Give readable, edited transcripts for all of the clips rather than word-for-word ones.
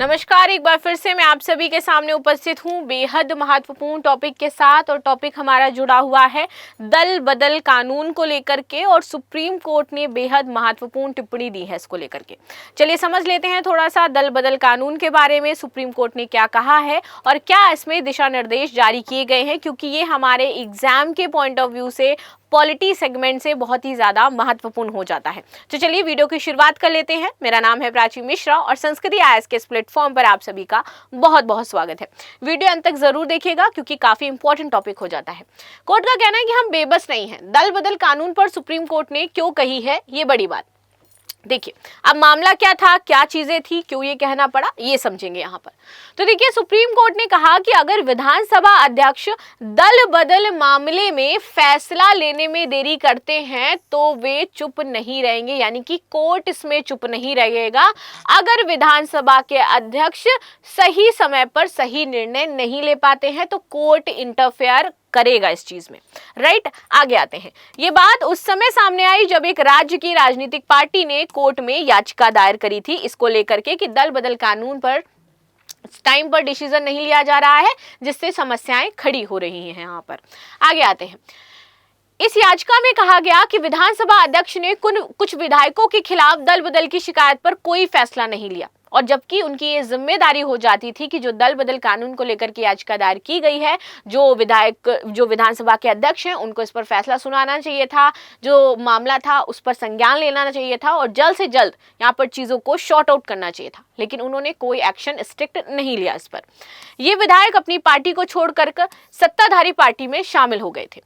नमस्कार, एक बार फिर से मैं आप सभी के सामने उपस्थित हूँ बेहद महत्वपूर्ण टॉपिक के साथ। और टॉपिक हमारा जुड़ा हुआ है दल बदल कानून को लेकर के, और सुप्रीम कोर्ट ने बेहद महत्वपूर्ण टिप्पणी दी है इसको लेकर के। चलिए समझ लेते हैं थोड़ा सा दल बदल कानून के बारे में, सुप्रीम कोर्ट ने क्या कहा है और क्या इसमें दिशा निर्देश जारी किए गए हैं, क्योंकि ये हमारे एग्जाम के पॉइंट ऑफ व्यू से पॉलिटी सेगमेंट से बहुत ही ज्यादा महत्वपूर्ण हो जाता है। तो चलिए वीडियो की शुरुआत कर लेते हैं। मेरा नाम है प्राची मिश्रा और संस्कृति आईएएस के इस प्लेटफॉर्म पर आप सभी का बहुत बहुत स्वागत है। वीडियो अंत तक जरूर देखिएगा क्योंकि काफी इंपॉर्टेंट टॉपिक हो जाता है। कोर्ट का कहना है कि हम बेबस नहीं हैं। दल बदल कानून पर सुप्रीम कोर्ट ने क्यों कही है ये बड़ी बात। देखिए, अब मामला क्या था, क्या चीजें थी, क्यों ये कहना पड़ा, ये समझेंगे यहाँ पर। तो देखिए, सुप्रीम कोर्ट ने कहा कि अगर विधानसभा अध्यक्ष दल बदल मामले में फैसला लेने में देरी करते हैं तो वे चुप नहीं रहेंगे, यानी कि कोर्ट इसमें चुप नहीं रहेगा अगर विधानसभा के अध्यक्ष सही समय पर सही निर्णय नहीं ले पाते हैं तो कोर्ट इंटरफेयर करेगा इस चीज में। राइट, आगे आते हैं। ये बात उस समय सामने आई जब एक राज्य की राजनीतिक पार्टी ने कोर्ट में याचिका दायर करी थी इसको लेकर के कि दल बदल कानून पर टाइम पर डिसीजन नहीं लिया जा रहा है, जिससे समस्याएं खड़ी हो रही हैं। यहाँ पर आगे आते हैं। इस याचिका में कहा गया कि विधानसभा अध्यक्ष ने कुछ विधायकों के खिलाफ दल बदल की शिकायत पर कोई फैसला नहीं लिया, और जबकि उनकी ये जिम्मेदारी हो जाती थी कि जो दल बदल कानून को लेकर के याचिका दायर की गई है, जो विधानसभा के अध्यक्ष हैं उनको इस पर फैसला सुनाना चाहिए था, जो मामला था उस पर संज्ञान लेना चाहिए था और जल्द से जल्द यहाँ पर चीजों को शॉर्ट आउट करना चाहिए था, लेकिन उन्होंने कोई एक्शन स्ट्रिक्ट नहीं लिया इस पर। ये विधायक अपनी पार्टी को छोड़कर सत्ताधारी पार्टी में शामिल हो गए थे।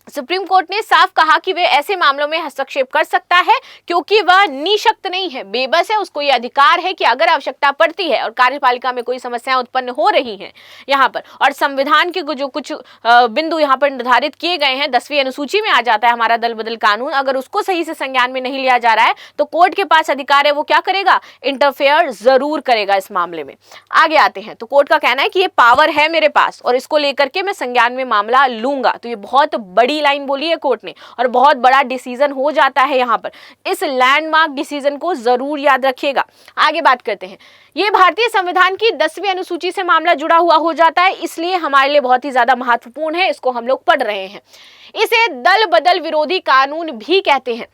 सुप्रीम कोर्ट ने साफ कहा कि वे ऐसे मामलों में हस्तक्षेप कर सकता है क्योंकि वह निशक्त नहीं है, बेबस है। उसको यह अधिकार है कि अगर आवश्यकता पड़ती है और कार्यपालिका में कोई समस्याएं उत्पन्न हो रही हैं यहाँ पर, और संविधान के जो कुछ बिंदु यहाँ पर निर्धारित किए गए हैं, 10वीं अनुसूची में आ जाता है हमारा दल बदल कानून, अगर उसको सही से संज्ञान में नहीं लिया जा रहा है तो कोर्ट के पास अधिकार है, वो क्या करेगा, इंटरफेयर जरूर करेगा इस मामले में। आगे आते हैं। तो कोर्ट का कहना है कि ये पावर है मेरे पास और इसको लेकर के मैं संज्ञान में मामला लूंगा। तो ये बहुत बड़ी लाइन बोली है कोर्ट ने और बहुत बड़ा डिसीजन हो जाता है यहाँ पर। इस लैंडमार्क डिसीजन को जरूर याद रखिएगा। आगे बात करते हैं। ये भारतीय संविधान की 10वीं अनुसूची से मामला जुड़ा हुआ हो जाता है, इसलिए हमारे लिए बहुत ही ज्यादा महत्वपूर्ण है, इसको हम लोग पढ़ रहे हैं। इसे दल बदल विरोधी कानून भी कहते हैं।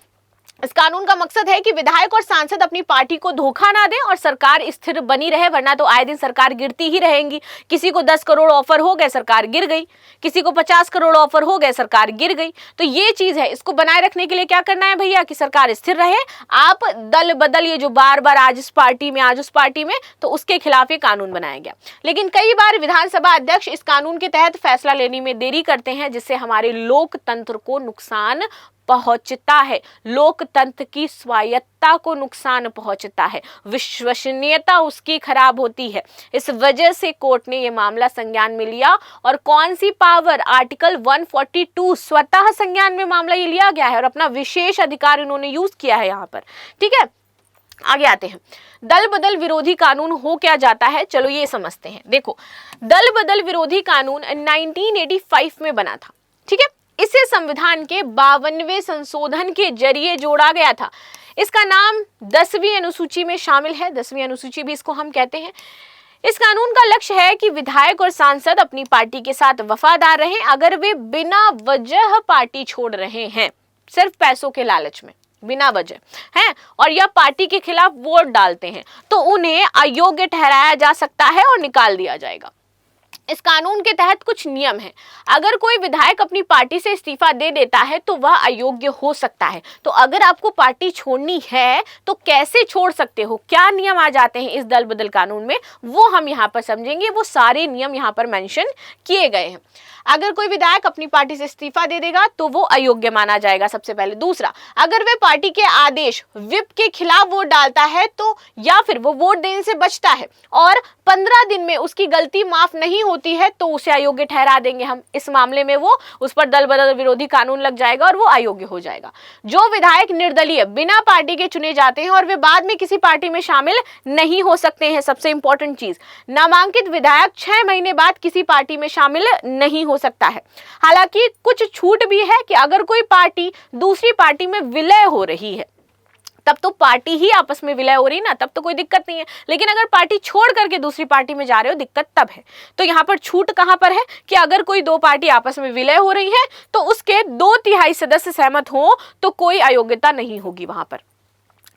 इस कानून का मकसद है कि विधायक और सांसद अपनी पार्टी को धोखा ना दें और सरकार स्थिर बनी रहे, वरना तो आए दिन सरकार गिरती ही रहेंगी। किसी को 10 करोड़ ऑफर हो गए, सरकार गिर गई, किसी को 50 करोड़ ऑफर हो गए, सरकार गिर गई। तो ये चीज है, इसको बनाए रखने के लिए क्या करना है भैया कि सरकार स्थिर रहे। आप दल बदल ये जो बार बार आज इस पार्टी में आज उस पार्टी में, तो उसके खिलाफ ये कानून बनाया गया। लेकिन कई बार विधानसभा अध्यक्ष इस कानून के तहत फैसला लेने में देरी करते हैं, जिससे हमारे लोकतंत्र को नुकसान पहुंचता है, लोकतंत्र की स्वायत्तता को नुकसान पहुंचता है, विश्वसनीयता उसकी खराब होती है। इस वजह से कोर्ट ने यह मामला संज्ञान में लिया। और कौन सी पावर, आर्टिकल 142 स्वतः संज्ञान में मामला ये लिया गया है और अपना विशेष अधिकार इन्होंने यूज किया है यहाँ पर। ठीक है, आगे आते हैं। दल बदल विरोधी कानून हो क्या जाता है, चलो ये समझते हैं। देखो, दल बदल विरोधी कानून 1985 में बना था। ठीक है, इसे संविधान के 52वें संशोधन के जरिए जोड़ा गया था। इसका नाम 10वीं अनुसूची में शामिल है, 10वीं अनुसूची भी इसको हम कहते हैं। इस कानून का लक्ष्य है कि विधायक और सांसद अपनी पार्टी के साथ वफादार रहें अगर वे बिना वजह पार्टी छोड़ रहे हैं, सिर्फ पैसों के लालच में, बिना वजह हैं, और यह पार्टी के खिलाफ वोट डालते हैं, तो उन्हें अयोग्य ठहराया जा सकता है और निकाल दिया जाएगा। इस कानून के तहत कुछ नियम हैं। अगर कोई विधायक अपनी पार्टी से इस्तीफा दे देता है तो वह अयोग्य हो सकता है। तो अगर आपको पार्टी छोड़नी है तो कैसे छोड़ सकते हो, क्या नियम आ जाते हैं इस दल बदल कानून में, वो हम यहाँ पर समझेंगे। वो सारे नियम यहाँ पर मेंशन किए गए हैं। अगर कोई विधायक अपनी पार्टी से इस्तीफा दे देगा तो वो अयोग्य माना जाएगा, सबसे पहले। दूसरा, अगर वे पार्टी के आदेश व्हिप के खिलाफ वोट डालता है तो, या फिर वो वोट देने से बचता है और 15 दिन में उसकी गलती माफ नहीं होती है तो उसे अयोग्य ठहरा देंगे हम। इस मामले में वो उस पर दल बदल विरोधी कानून लग जाएगा और वो अयोग्य हो जाएगा। जो विधायक निर्दलीय बिना पार्टी के चुने जाते हैं और वे बाद में किसी पार्टी में शामिल नहीं हो सकते हैं, सबसे इंपॉर्टेंट चीज, नामांकित विधायक 6 महीने बाद किसी पार्टी में शामिल नहीं हो सकता है। हालांकि कुछ छूट भी है कि अगर कोई पार्टी दूसरी पार्टी में विलय हो रही है तब तो पार्टी ही आपस में विलय हो रही ना, तब तो कोई दिक्कत नहीं है। लेकिन अगर पार्टी छोड़ करके दूसरी पार्टी में जा रहे हो, दिक्कत तब है। तो यहाँ पर छूट कहां पर है कि अगर कोई दो पार्टी आपस में विलय हो रही है तो उसके 2/3 सदस्य सहमत हो तो कोई अयोग्यता नहीं होगी वहां पर।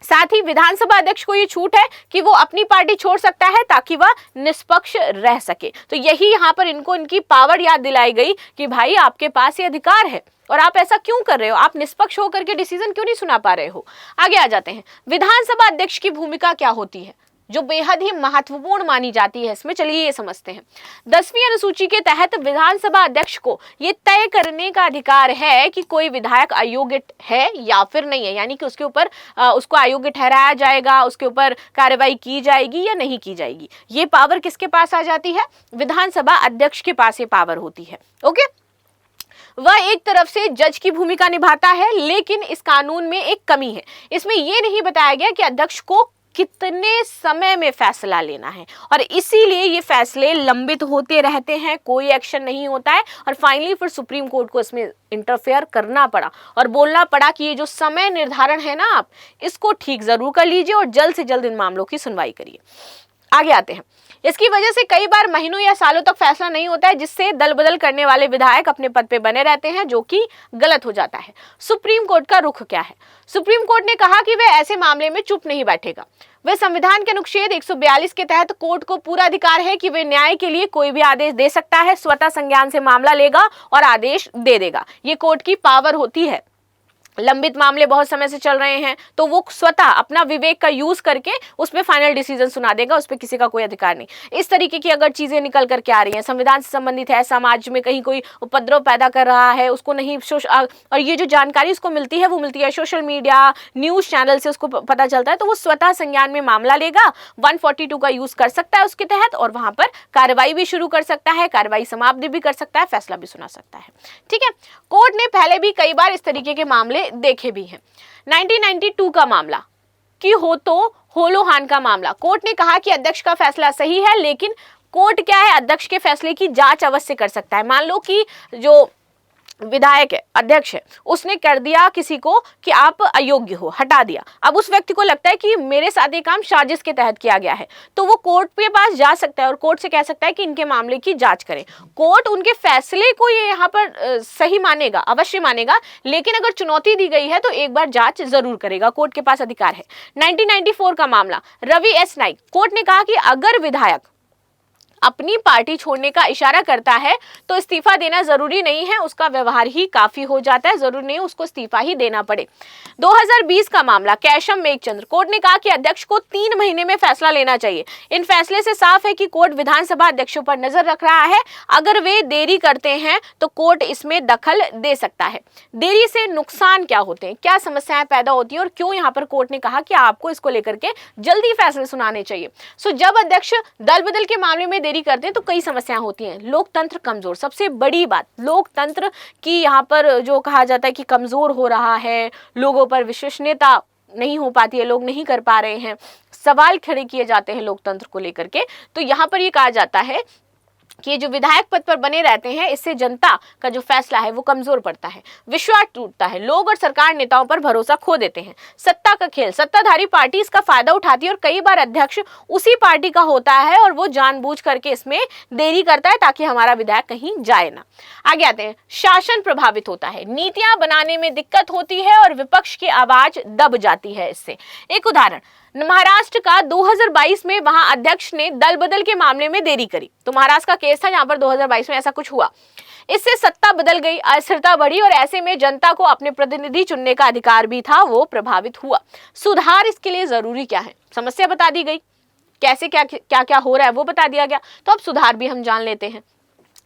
साथ ही विधानसभा अध्यक्ष को ये छूट है कि वो अपनी पार्टी छोड़ सकता है ताकि वह निष्पक्ष रह सके। तो यही यहाँ पर इनको इनकी पावर याद दिलाई गई कि भाई आपके पास ये अधिकार है और आप ऐसा क्यों कर रहे हो, आप निष्पक्ष होकर के डिसीजन क्यों नहीं सुना पा रहे हो। आगे आ जाते हैं, विधानसभा अध्यक्ष की भूमिका क्या होती है जो बेहद ही महत्वपूर्ण मानी जाती है इसमें। चलिए ये समझते हैं। 10वीं अनुसूची के तहत विधानसभा अध्यक्ष को ये तय करने का अधिकार है कि कोई विधायक अयोग्य है या फिर नहीं है, यानी कि उसके ऊपर उसको अयोग्य ठहराया जाएगा, उसके ऊपर कार्रवाई की जाएगी या नहीं की जाएगी। ये पावर किसके पास आ जाती है? विधानसभा अध्यक्ष के पास ये पावर होती है। ओके, वह एक तरफ से जज की भूमिका निभाता है, लेकिन इस कानून में एक कमी है। इसमें यह नहीं बताया गया कि अध्यक्ष को कितने समय में फैसला लेना है और इसीलिए ये फैसले लंबित होते रहते हैं, कोई एक्शन नहीं होता है और फाइनली फिर सुप्रीम कोर्ट को इसमें इंटरफेयर करना पड़ा और बोलना पड़ा कि ये जो समय निर्धारण है ना, आप इसको ठीक जरूर कर लीजिए और जल्द से जल्द इन मामलों की सुनवाई करिए। आगे आते हैं। इसकी वजह से कई बार महीनों या सालों तक फैसला नहीं होता है, जिससे दल बदल करने वाले विधायक अपने पद पे बने रहते हैं, जो कि गलत हो जाता है। सुप्रीम कोर्ट का रुख क्या है? सुप्रीम कोर्ट ने कहा कि वह ऐसे मामले में चुप नहीं बैठेगा। वह संविधान के अनुच्छेद 142 के तहत कोर्ट को पूरा अधिकार है कि वे न्याय के लिए कोई भी आदेश दे सकता है, स्वतः संज्ञान से मामला लेगा और आदेश दे देगा। ये कोर्ट की पावर होती है। लंबित मामले बहुत समय से चल रहे हैं तो वो स्वतः अपना विवेक का यूज करके उस पर फाइनल डिसीजन सुना देगा, उस पर किसी का कोई अधिकार नहीं। इस तरीके की अगर चीजें निकल करके आ रही हैं, संविधान से संबंधित है, समाज में कहीं कोई उपद्रव पैदा कर रहा है, उसको नहीं और ये जो जानकारी उसको मिलती है वो मिलती है सोशल मीडिया, न्यूज चैनल से उसको पता चलता है, तो वो स्वतः संज्ञान में मामला लेगा, 142 का यूज कर सकता है उसके तहत और वहां पर कार्रवाई भी शुरू कर सकता है, कार्रवाई समाप्त भी कर सकता है, फैसला भी सुना सकता है। ठीक है, कोर्ट ने पहले भी कई बार इस तरीके के मामले देखे भी हैं। 1992 का मामला कि होलोहान का मामला, कोर्ट ने कहा कि अध्यक्ष का फैसला सही है, लेकिन कोर्ट क्या है, अध्यक्ष के फैसले की जांच अवश्य कर सकता है। मान लो कि जो विधायक है, अध्यक्ष है, उसने कर दिया किसी को कि आप अयोग्य हो, हटा दिया। अब उस व्यक्ति को लगता है कि मेरे साथ ये काम साजिश के तहत किया गया है, तो वो कोर्ट के पास जा सकता है और कोर्ट से कह सकता है कि इनके मामले की जांच करें। कोर्ट उनके फैसले को ये यहाँ पर सही मानेगा, अवश्य मानेगा, लेकिन अगर चुनौती दी गई है तो एक बार जांच जरूर करेगा, कोर्ट के पास अधिकार है। 1994 का मामला, रवि एस नाइक, कोर्ट ने कहा कि अगर विधायक अपनी पार्टी छोड़ने का इशारा करता है तो इस्तीफा देना जरूरी नहीं है, उसका व्यवहार ही काफी हो जाता है, जरूरी नहीं उसको इस्तीफा ही देना पड़े। 2020 का मामला, कैशम मेघचंद्र, कोर्ट ने कहा कि अध्यक्ष को 3 महीने में फैसला लेना चाहिए। इन फैसले से साफ है कि कोर्ट विधानसभा अध्यक्षों पर नजर रख रहा है, अगर वे देरी करते हैं तो कोर्ट इसमें दखल दे सकता है। देरी से नुकसान क्या होते हैं, क्या समस्याएं पैदा होती है और क्यों यहाँ पर कोर्ट ने कहा कि आपको इसको लेकर के जल्दी फैसले सुनाने चाहिए। सो जब अध्यक्ष दल बदल के मामले में देरी करते हैं तो कई समस्याएं होती हैं। लोकतंत्र कमजोर, सबसे बड़ी बात लोकतंत्र की यहाँ पर जो कहा जाता है कि कमजोर हो रहा है, लोगों पर विश्वसनीयता नहीं हो पाती है, लोग नहीं कर पा रहे हैं, सवाल खड़े किए जाते हैं लोकतंत्र को लेकर के। तो यहाँ पर ये कहा जाता है कि जो विधायक पद पर बने रहते हैं, इससे जनता का जो फैसला है वो कमजोर पड़ता है, विश्वास टूटता है, लोग और सरकार नेताओं पर भरोसा खो देते हैं। सत्ता का खेल, सत्ताधारी पार्टी इसका फायदा उठाती है और कई बार अध्यक्ष उसी पार्टी का होता है और वो जानबूझ करके इसमें देरी करता है ताकि हमारा विधायक कहीं जाए ना। आगे आते हैं, शासन प्रभावित होता है, नीतियां बनाने में दिक्कत होती है और विपक्ष की आवाज दब जाती है इससे। एक उदाहरण, महाराष्ट्र का 2022 में वहां अध्यक्ष ने दल बदल के मामले में देरी करी, तो महाराष्ट्र का केस था जहां पर 2022 में ऐसा कुछ हुआ। इससे सत्ता बदल गई, अस्थिरता बढ़ी और ऐसे में जनता को अपने प्रतिनिधि चुनने का अधिकार भी था, वो प्रभावित हुआ। सुधार इसके लिए जरूरी क्या है, समस्या बता दी गई, कैसे क्या क्या क्या हो रहा है वो बता दिया गया, तो अब सुधार भी हम जान लेते हैं।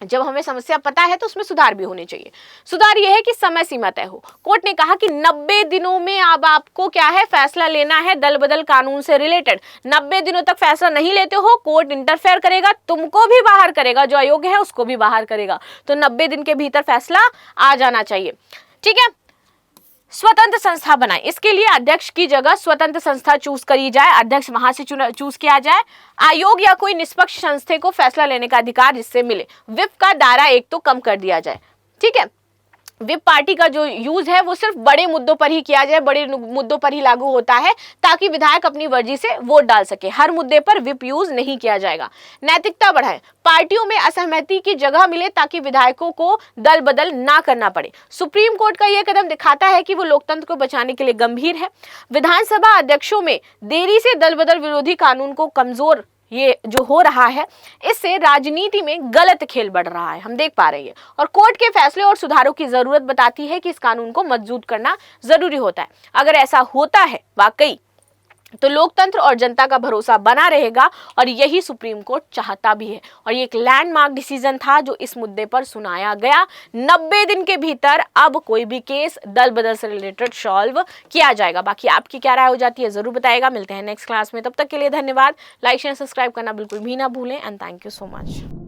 जब हमें समस्या पता है तो उसमें सुधार भी होने चाहिए। सुधार यह है कि समय सीमा तय हो। कोर्ट ने कहा कि 90 दिनों में अब आपको क्या है, फैसला लेना है दल बदल कानून से रिलेटेड। 90 दिनों तक फैसला नहीं लेते हो, कोर्ट इंटरफेयर करेगा, तुमको भी बाहर करेगा, जो अयोग्य है उसको भी बाहर करेगा। तो 90 दिन के भीतर फैसला आ जाना चाहिए। ठीक है, स्वतंत्र संस्था बनाए, इसके लिए अध्यक्ष की जगह स्वतंत्र संस्था चूज करी जाए, अध्यक्ष वहां से चूज किया जाए। आयोग या कोई निष्पक्ष संस्था को फैसला लेने का अधिकार जिससे मिले। विप का दायरा एक तो कम कर दिया जाए। ठीक है, विप पार्टी का जो यूज है वो सिर्फ बड़े मुद्दों पर ही किया जाए, बड़े मुद्दों पर ही लागू होता है ताकि विधायक अपनी मर्जी से वोट डाल सके। हर मुद्दे पर विप यूज नहीं किया जाएगा। नैतिकता बढ़ाएं, पार्टियों में असहमति की जगह मिले ताकि विधायकों को दल बदल ना करना पड़े। सुप्रीम कोर्ट का यह कदम दिखाता है कि वो लोकतंत्र को बचाने के लिए गंभीर है। विधानसभा अध्यक्षों में देरी से दल बदल विरोधी कानून को कमजोर ये जो हो रहा है, इससे राजनीति में गलत खेल बढ़ रहा है, हम देख पा रहे हैं। और कोर्ट के फैसले और सुधारों की जरूरत बताती है कि इस कानून को मजबूत करना जरूरी होता है। अगर ऐसा होता है वाकई तो लोकतंत्र और जनता का भरोसा बना रहेगा और यही सुप्रीम कोर्ट चाहता भी है। और ये एक लैंडमार्क डिसीजन था जो इस मुद्दे पर सुनाया गया। 90 दिन के भीतर अब कोई भी केस दल बदल से रिलेटेड सॉल्व किया जाएगा। बाकी आपकी क्या राय हो जाती है जरूर बताएगा। मिलते हैं नेक्स्ट क्लास में, तब तक के लिए धन्यवाद। लाइक शेयर सब्सक्राइब करना बिल्कुल भी ना भूलें and thank you so much.